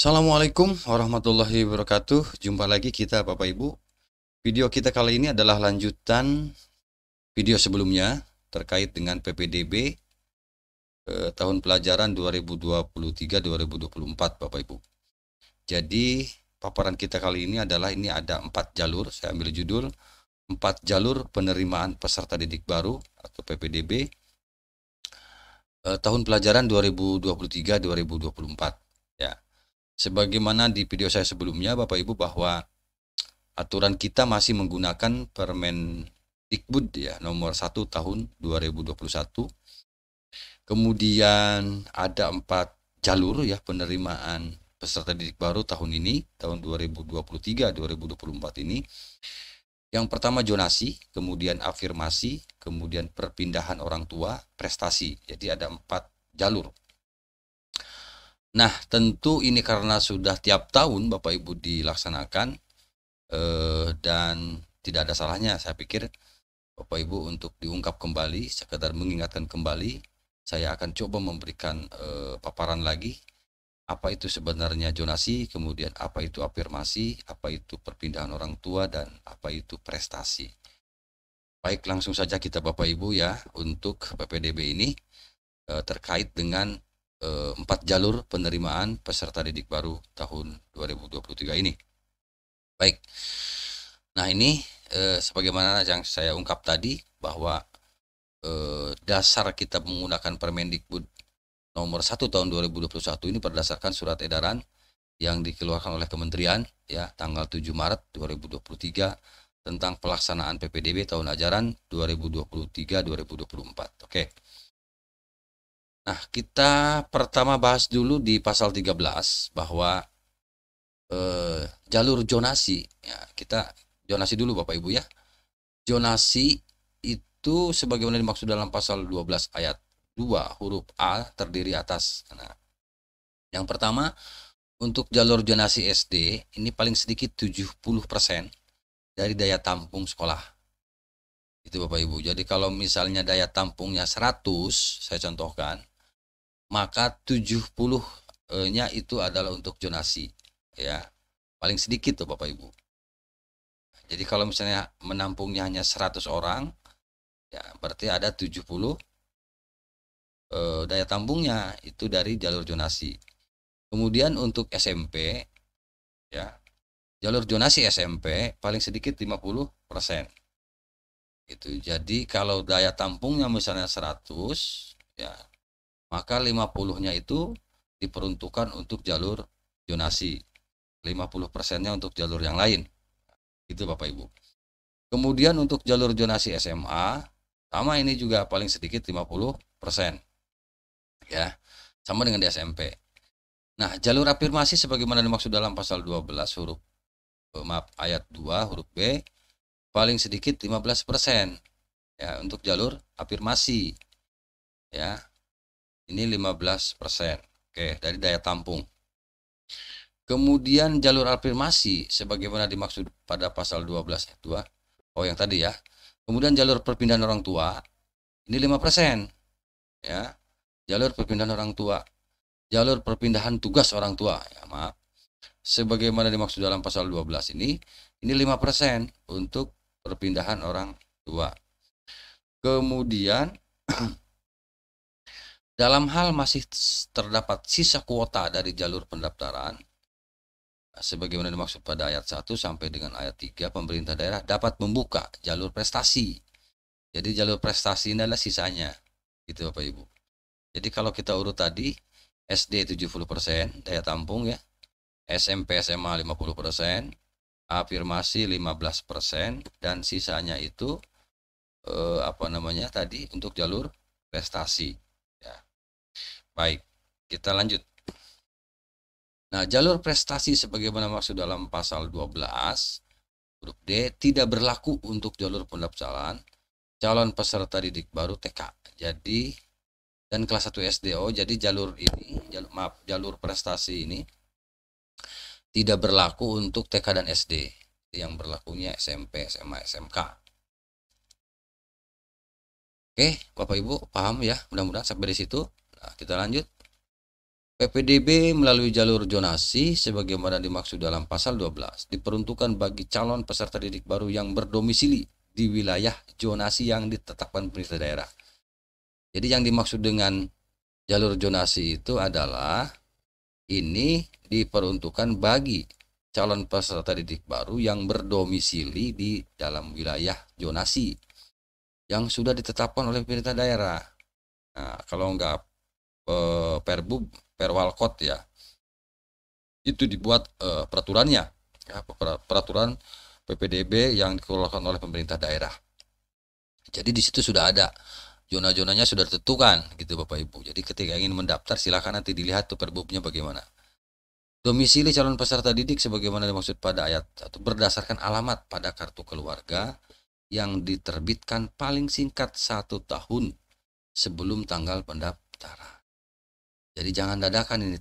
Assalamualaikum warahmatullahi wabarakatuh. Jumpa lagi kita Bapak Ibu. Video kita kali ini adalah lanjutan video sebelumnya terkait dengan PPDB tahun pelajaran 2023-2024 Bapak Ibu. Jadi paparan kita kali ini adalah ini ada 4 jalur. Saya ambil judul 4 jalur penerimaan peserta didik baru atau PPDB tahun pelajaran 2023-2024 ya. Sebagaimana di video saya sebelumnya Bapak Ibu bahwa aturan kita masih menggunakan Permendikbud ya nomor 1 tahun 2021. Kemudian ada 4 jalur ya penerimaan peserta didik baru tahun ini, tahun 2023-2024 ini. Yang pertama zonasi, kemudian afirmasi, kemudian perpindahan orang tua, prestasi. Jadi ada 4 jalur. Nah, tentu ini karena sudah tiap tahun Bapak Ibu dilaksanakan dan tidak ada salahnya saya pikir Bapak Ibu untuk diungkap kembali, sekedar mengingatkan kembali. Saya akan coba memberikan paparan lagi apa itu sebenarnya zonasi, kemudian apa itu afirmasi, apa itu perpindahan orang tua, dan apa itu prestasi. Baik, langsung saja kita Bapak Ibu ya untuk PPDB ini terkait dengan 4 jalur penerimaan peserta didik baru tahun 2023 ini. Baik, nah ini sebagaimana yang saya ungkap tadi bahwa dasar kita menggunakan Permendikbud nomor 1 tahun 2021 ini berdasarkan surat edaran yang dikeluarkan oleh Kementerian ya tanggal 7 Maret 2023 tentang pelaksanaan PPDB tahun ajaran 2023-2024. Oke. Nah, kita pertama bahas dulu di pasal 13 bahwa jalur zonasi ya, kita zonasi dulu Bapak Ibu ya. Zonasi itu sebagaimana dimaksud dalam pasal 12 ayat 2 huruf A terdiri atas. Nah, yang pertama untuk jalur zonasi SD ini paling sedikit 70% dari daya tampung sekolah. Itu Bapak Ibu. Jadi kalau misalnya daya tampungnya 100, saya contohkan, maka 70-nya itu adalah untuk zonasi ya. Paling sedikit tuh Bapak Ibu. Jadi kalau misalnya menampungnya hanya 100 orang, ya berarti ada 70 daya tampungnya itu dari jalur zonasi. Kemudian untuk SMP ya, jalur zonasi SMP paling sedikit 50%. Itu. Jadi kalau daya tampungnya misalnya 100 ya, maka 50-nya itu diperuntukkan untuk jalur zonasi. 50%-nya untuk jalur yang lain. Itu Bapak Ibu. Kemudian untuk jalur zonasi SMA, sama ini juga paling sedikit 50%. Ya, sama dengan di SMP. Nah, jalur afirmasi sebagaimana dimaksud dalam pasal 12 ayat 2 huruf B, paling sedikit 15%. Ya, untuk jalur afirmasi. Ya. Ini 15%. Oke, dari daya tampung. Kemudian jalur afirmasi sebagaimana dimaksud pada pasal 12 ayat 2. Oh, yang tadi ya. Kemudian jalur perpindahan orang tua ini 5%. Ya. Jalur perpindahan orang tua. Jalur perpindahan tugas orang tua, ya, maaf. Sebagaimana dimaksud dalam pasal 12 ini 5% untuk perpindahan orang tua. Kemudian dalam hal masih terdapat sisa kuota dari jalur pendaftaran, sebagaimana dimaksud pada ayat 1 sampai dengan ayat 3, pemerintah daerah dapat membuka jalur prestasi. Jadi jalur prestasi ini adalah sisanya. Gitu Bapak Ibu. Jadi kalau kita urut tadi, SD 70% daya tampung ya, SMP SMA 50%, afirmasi 15%, dan sisanya itu tadi untuk jalur prestasi. Ya. Baik, kita lanjut. Nah, jalur prestasi sebagaimana maksud dalam pasal 12 huruf D tidak berlaku untuk jalur pendaftaran calon peserta didik baru TK. Jadi dan kelas 1 SDO. Jadi jalur prestasi ini tidak berlaku untuk TK dan SD. Yang berlakunya SMP, SMA, SMK. Oke, Bapak Ibu paham ya? Mudah-mudahan sampai di situ. Nah, kita lanjut. PPDB melalui jalur zonasi sebagaimana dimaksud dalam pasal 12 diperuntukkan bagi calon peserta didik baru yang berdomisili di wilayah zonasi yang ditetapkan pemerintah daerah. Jadi yang dimaksud dengan jalur zonasi itu adalah ini diperuntukkan bagi calon peserta didik baru yang berdomisili di dalam wilayah zonasi yang sudah ditetapkan oleh pemerintah daerah. Nah, kalau enggak Perbup, Perwalkot ya, itu dibuat peraturannya, ya, peraturan PPDB yang dikeluarkan oleh pemerintah daerah. Jadi di situ sudah ada zona-zonanya sudah ditentukan gitu Bapak Ibu. Jadi ketika ingin mendaftar silakan nanti dilihat tuh perbubnya bagaimana. Domisili calon peserta didik sebagaimana dimaksud pada ayat 1 berdasarkan alamat pada kartu keluarga yang diterbitkan paling singkat 1 tahun sebelum tanggal pendaftaran. Jadi jangan dadakan ini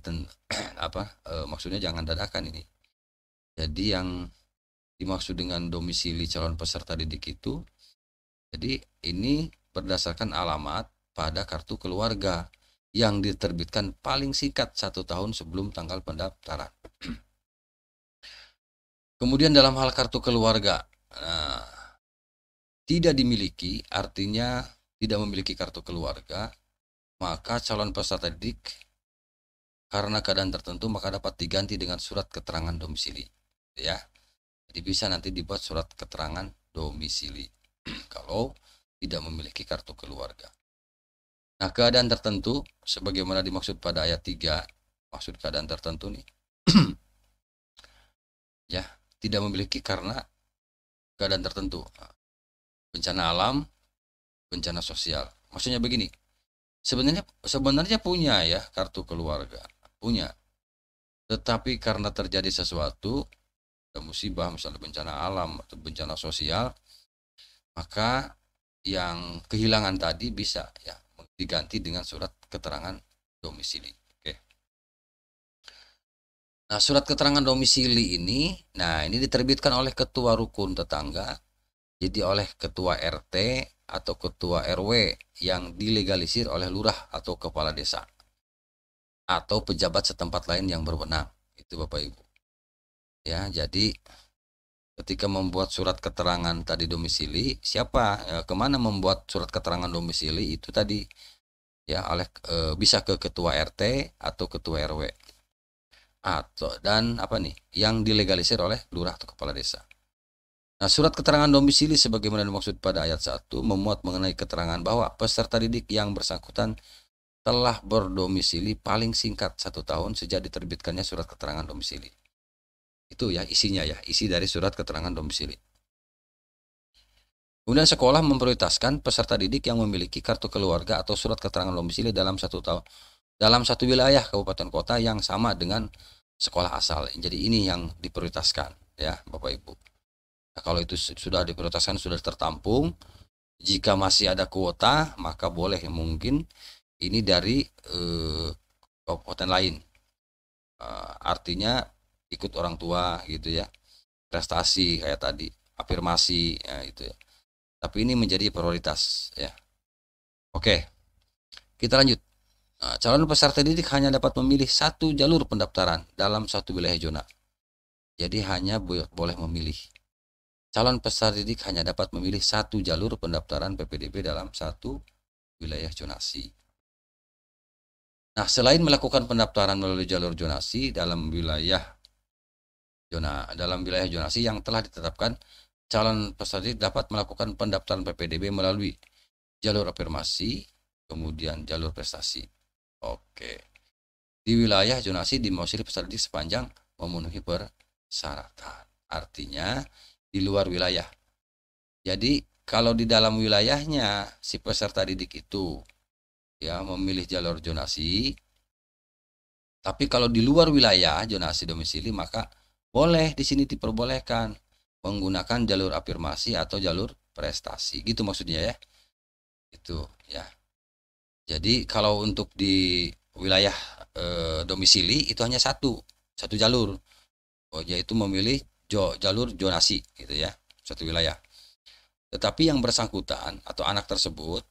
maksudnya jangan dadakan ini. Jadi yang dimaksud dengan domisili calon peserta didik itu, jadi ini berdasarkan alamat pada kartu keluarga yang diterbitkan paling singkat 1 tahun sebelum tanggal pendaftaran. Kemudian dalam hal kartu keluarga, tidak dimiliki artinya tidak memiliki kartu keluarga, maka calon peserta didik karena keadaan tertentu maka dapat diganti dengan surat keterangan domisili, ya. Jadi bisa nanti dibuat surat keterangan domisili kalau tidak memiliki kartu keluarga. Nah, keadaan tertentu sebagaimana dimaksud pada ayat 3, maksud keadaan tertentu nih. Ya, tidak memiliki karena keadaan tertentu. Bencana alam, bencana sosial. Maksudnya begini. Sebenarnya punya ya kartu keluarga, punya. Tetapi karena terjadi sesuatu, ada musibah misalnya bencana alam atau bencana sosial, maka yang kehilangan tadi bisa ya diganti dengan surat keterangan domisili. Oke. Nah, surat keterangan domisili ini, ini diterbitkan oleh ketua rukun tetangga, jadi oleh ketua RT atau ketua RW yang dilegalisir oleh lurah atau kepala desa atau pejabat setempat lain yang berwenang. Itu Bapak Ibu. Ya, jadi ketika membuat surat keterangan tadi domisili, siapa kemana membuat surat keterangan domisili itu tadi ya bisa ke ketua RT atau ketua RW atau yang dilegalisir oleh lurah atau kepala desa. Nah, surat keterangan domisili sebagaimana dimaksud pada ayat 1 memuat mengenai keterangan bahwa peserta didik yang bersangkutan telah berdomisili paling singkat 1 tahun sejak diterbitkannya surat keterangan domisili. Itu ya isinya ya, isi dari surat keterangan domisili. Kemudian sekolah memprioritaskan peserta didik yang memiliki kartu keluarga atau surat keterangan domisili dalam 1 tahun dalam satu wilayah kabupaten kota yang sama dengan sekolah asal. Jadi ini yang diprioritaskan ya Bapak Ibu. Nah, kalau itu sudah diprioritaskan, sudah tertampung, jika masih ada kuota maka boleh mungkin ini dari kabupaten lain. Artinya ikut orang tua gitu ya, prestasi kayak tadi, afirmasi ya, itu ya. Tapi ini menjadi prioritas ya. Oke, kita lanjut. Nah, calon peserta didik hanya dapat memilih 1 jalur pendaftaran dalam 1 wilayah zona. Jadi hanya boleh memilih. Calon peserta didik hanya dapat memilih 1 jalur pendaftaran PPDB dalam 1 wilayah zonasi. Nah, selain melakukan pendaftaran melalui jalur zonasi dalam wilayah zonasi yang telah ditetapkan, calon peserta didik dapat melakukan pendaftaran PPDB melalui jalur afirmasi, kemudian jalur prestasi. Oke. Di wilayah zonasi dimiliki peserta didik sepanjang memenuhi persyaratan. Artinya di luar wilayah. Jadi kalau di dalam wilayahnya si peserta didik itu ya memilih jalur zonasi, tapi kalau di luar wilayah zonasi domisili maka boleh di sini diperbolehkan menggunakan jalur afirmasi atau jalur prestasi. Gitu maksudnya ya. Itu ya. Jadi kalau untuk di wilayah domisili itu hanya satu jalur. Yaitu memilih jalur zonasi gitu ya, satu wilayah. Tetapi yang bersangkutan atau anak tersebut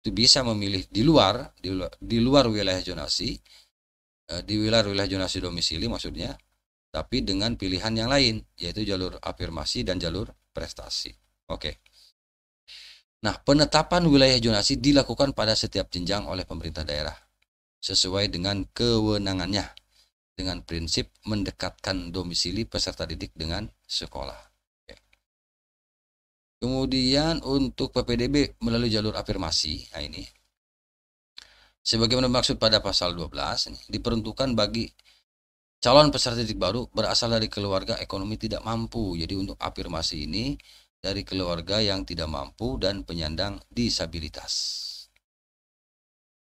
itu bisa memilih di luar wilayah zonasi di wilayah-wilayah zonasi domisili maksudnya, tapi dengan pilihan yang lain, yaitu jalur afirmasi dan jalur prestasi. Oke. Nah, penetapan wilayah zonasi dilakukan pada setiap jenjang oleh pemerintah daerah sesuai dengan kewenangannya dengan prinsip mendekatkan domisili peserta didik dengan sekolah. Oke. Kemudian untuk PPDB melalui jalur afirmasi, nah ini sebagaimana maksud pada pasal 12 ini, diperuntukkan bagi calon peserta didik baru berasal dari keluarga ekonomi tidak mampu. Jadi untuk afirmasi ini dari keluarga yang tidak mampu dan penyandang disabilitas.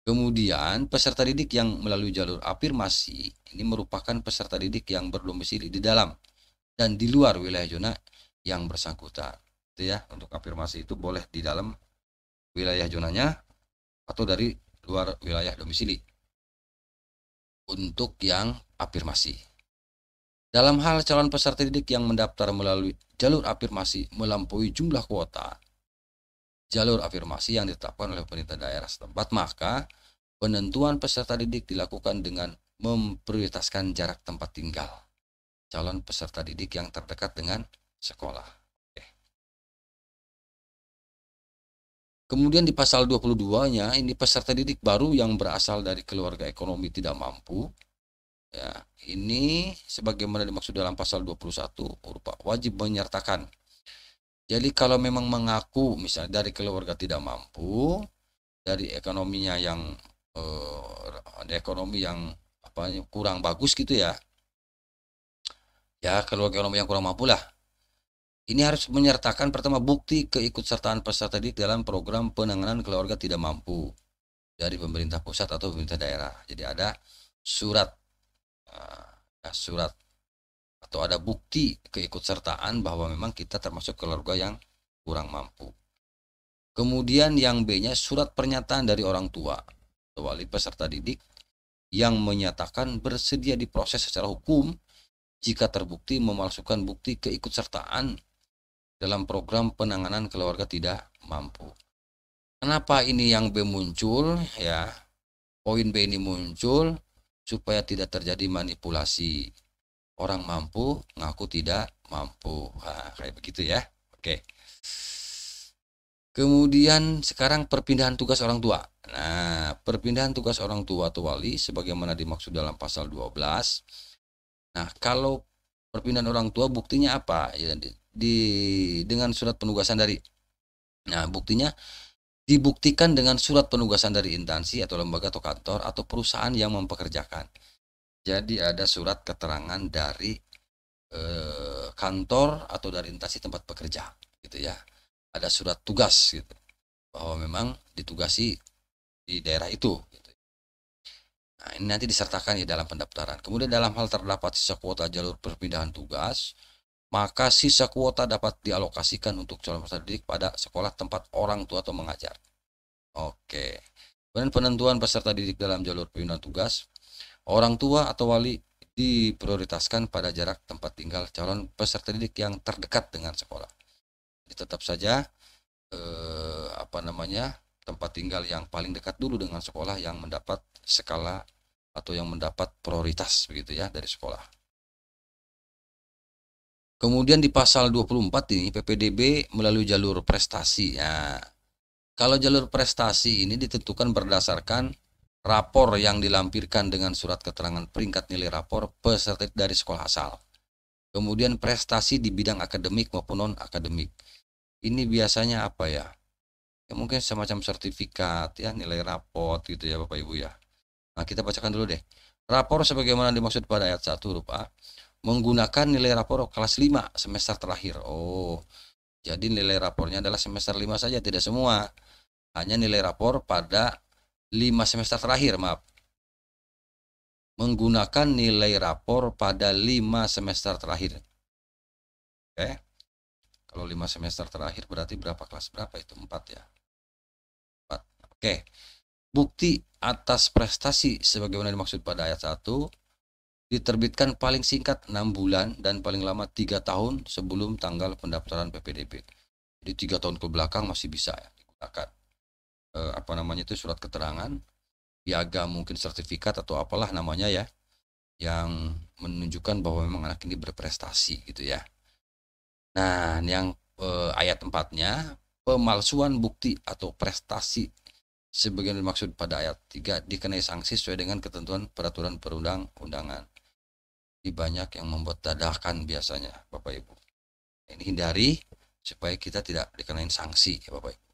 Kemudian peserta didik yang melalui jalur afirmasi ini merupakan peserta didik yang berdomisili di dalam dan di luar wilayah zona yang bersangkutan. Itu ya, untuk afirmasi itu boleh di dalam wilayah zonanya atau dari luar wilayah domisili. Untuk yang afirmasi. Dalam hal calon peserta didik yang mendaftar melalui jalur afirmasi melampaui jumlah kuota jalur afirmasi yang ditetapkan oleh pemerintah daerah setempat, maka penentuan peserta didik dilakukan dengan memprioritaskan jarak tempat tinggal calon peserta didik yang terdekat dengan sekolah. Oke. Kemudian di pasal 22-nya ini peserta didik baru yang berasal dari keluarga ekonomi tidak mampu. Ya, ini sebagaimana dimaksud dalam pasal 21 berupa wajib menyertakan. Jadi kalau memang mengaku misalnya dari keluarga tidak mampu, dari ekonominya yang ekonomi yang kurang bagus gitu ya. Ya, keluarga ekonomi yang kurang mampu lah. Ini harus menyertakan pertama bukti keikutsertaan peserta didik dalam program penanganan keluarga tidak mampu dari pemerintah pusat atau pemerintah daerah. Jadi ada surat atau ada bukti keikutsertaan bahwa memang kita termasuk keluarga yang kurang mampu. Kemudian yang B-nya surat pernyataan dari orang tua atau wali peserta didik yang menyatakan bersedia diproses secara hukum jika terbukti memalsukan bukti keikutsertaan dalam program penanganan keluarga tidak mampu. Kenapa ini yang B muncul ya? Poin B ini muncul supaya tidak terjadi manipulasi. Orang mampu ngaku tidak mampu. Nah, kayak begitu ya. Oke. Kemudian sekarang perpindahan tugas orang tua. Nah, perpindahan tugas orang tua atau wali sebagaimana dimaksud dalam pasal 12. Nah, kalau perpindahan orang tua buktinya apa? Ya, dengan surat penugasan dari. Nah, buktinya dibuktikan dengan surat penugasan dari instansi atau lembaga atau kantor atau perusahaan yang mempekerjakan. Jadi ada surat keterangan dari kantor atau dari instansi tempat bekerja, gitu ya. Ada surat tugas gitu, bahwa memang ditugasi di daerah itu. Gitu. Nah, ini nanti disertakan ya dalam pendaftaran. Kemudian dalam hal terdapat sisa kuota jalur perpindahan tugas, maka sisa kuota dapat dialokasikan untuk calon peserta didik pada sekolah tempat orang tua atau mengajar. Oke. Kemudian penentuan peserta didik dalam jalur perpindahan tugas. Orang tua atau wali diprioritaskan pada jarak tempat tinggal calon peserta didik yang terdekat dengan sekolah. Jadi tetap saja tempat tinggal yang paling dekat dulu dengan sekolah yang mendapat skala atau yang mendapat prioritas begitu ya dari sekolah. Kemudian di pasal 24 ini PPDB melalui jalur prestasi. Ya, kalau jalur prestasi ini ditentukan berdasarkan rapor yang dilampirkan dengan surat keterangan peringkat nilai rapor peserta dari sekolah asal. Kemudian prestasi di bidang akademik maupun non-akademik. Ini biasanya apa ya? Ya mungkin semacam sertifikat ya, nilai rapor gitu ya Bapak Ibu ya. Nah, kita bacakan dulu deh. Rapor sebagaimana dimaksud pada ayat 1 huruf A menggunakan nilai rapor kelas 5 semester terakhir. Oh, jadi nilai rapornya adalah semester 5 saja, tidak semua. Hanya nilai rapor pada 5 semester terakhir, maaf. Menggunakan nilai rapor pada 5 semester terakhir. Oke. Kalau 5 semester terakhir berarti berapa kelas berapa itu? 4 ya. 4. Oke. Bukti atas prestasi sebagaimana dimaksud pada ayat 1 diterbitkan paling singkat 6 bulan dan paling lama 3 tahun sebelum tanggal pendaftaran PPDB. Jadi 3 tahun ke belakang masih bisa ya digunakan. Itu surat keterangan piagam, mungkin sertifikat atau apalah namanya ya, yang menunjukkan bahwa memang anak ini berprestasi gitu ya. Nah, yang ayat 4-nya, pemalsuan bukti atau prestasi sebagaimana dimaksud pada ayat 3 dikenai sanksi sesuai dengan ketentuan peraturan perundang-undangan. Ini banyak yang membuat dadakan biasanya, Bapak Ibu. Ini hindari supaya kita tidak dikenain sanksi ya Bapak Ibu.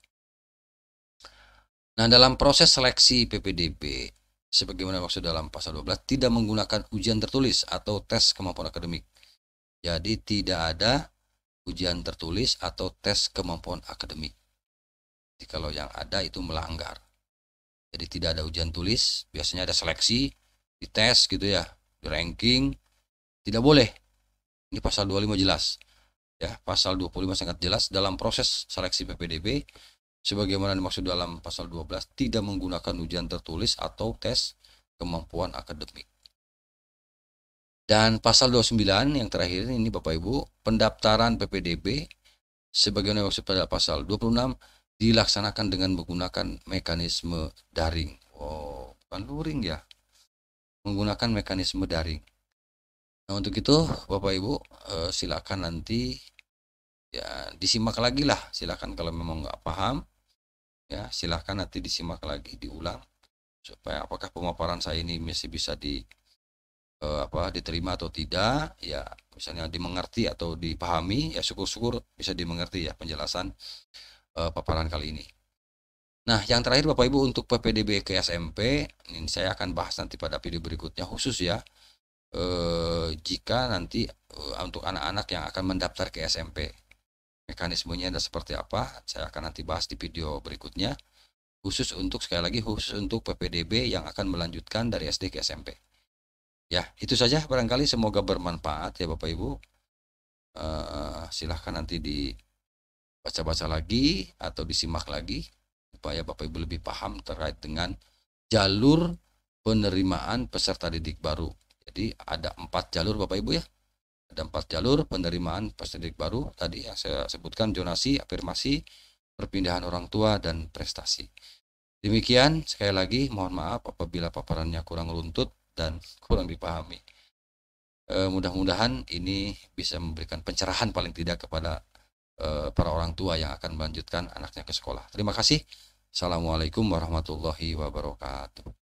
Nah, dalam proses seleksi PPDB sebagaimana maksud dalam pasal 12 tidak menggunakan ujian tertulis atau tes kemampuan akademik. Jadi tidak ada ujian tertulis atau tes kemampuan akademik. Jadi kalau yang ada itu melanggar. Jadi tidak ada ujian tulis, biasanya ada seleksi, dites gitu ya, di ranking, tidak boleh. Ini pasal 25 jelas. Ya, pasal 25 sangat jelas dalam proses seleksi PPDB sebagaimana dimaksud dalam pasal 12 tidak menggunakan ujian tertulis atau tes kemampuan akademik. Dan pasal 29 yang terakhir ini Bapak Ibu, pendaftaran PPDB sebagaimana dimaksud pada pasal 26 dilaksanakan dengan menggunakan mekanisme daring. Oh, bukan luring ya. Menggunakan mekanisme daring. Nah, untuk itu Bapak Ibu silakan nanti ya disimak lagi lah, silakan kalau memang nggak paham ya silakan nanti disimak lagi, diulang supaya apakah pemaparan saya ini masih bisa diterima atau tidak ya, misalnya dimengerti atau dipahami ya, syukur-syukur bisa dimengerti ya penjelasan paparan kali ini. Nah, yang terakhir Bapak Ibu untuk PPDB ke SMP ini saya akan bahas nanti pada video berikutnya khusus ya, jika nanti untuk anak-anak yang akan mendaftar ke SMP mekanismenya ada seperti apa, saya akan nanti bahas di video berikutnya, khusus untuk sekali lagi khusus untuk PPDB yang akan melanjutkan dari SD ke SMP. Ya, itu saja barangkali, semoga bermanfaat ya Bapak Ibu. Silahkan nanti dibaca-baca lagi atau disimak lagi supaya Bapak Ibu lebih paham terkait dengan jalur penerimaan peserta didik baru. Jadi ada 4 jalur Bapak Ibu ya. Ada 4 jalur penerimaan peserta didik baru tadi yang saya sebutkan: zonasi, afirmasi, perpindahan orang tua, dan prestasi. Demikian, sekali lagi mohon maaf apabila paparannya kurang runtut dan kurang dipahami. Mudah-mudahan ini bisa memberikan pencerahan paling tidak kepada para orang tua yang akan melanjutkan anaknya ke sekolah. Terima kasih. Assalamualaikum warahmatullahi wabarakatuh.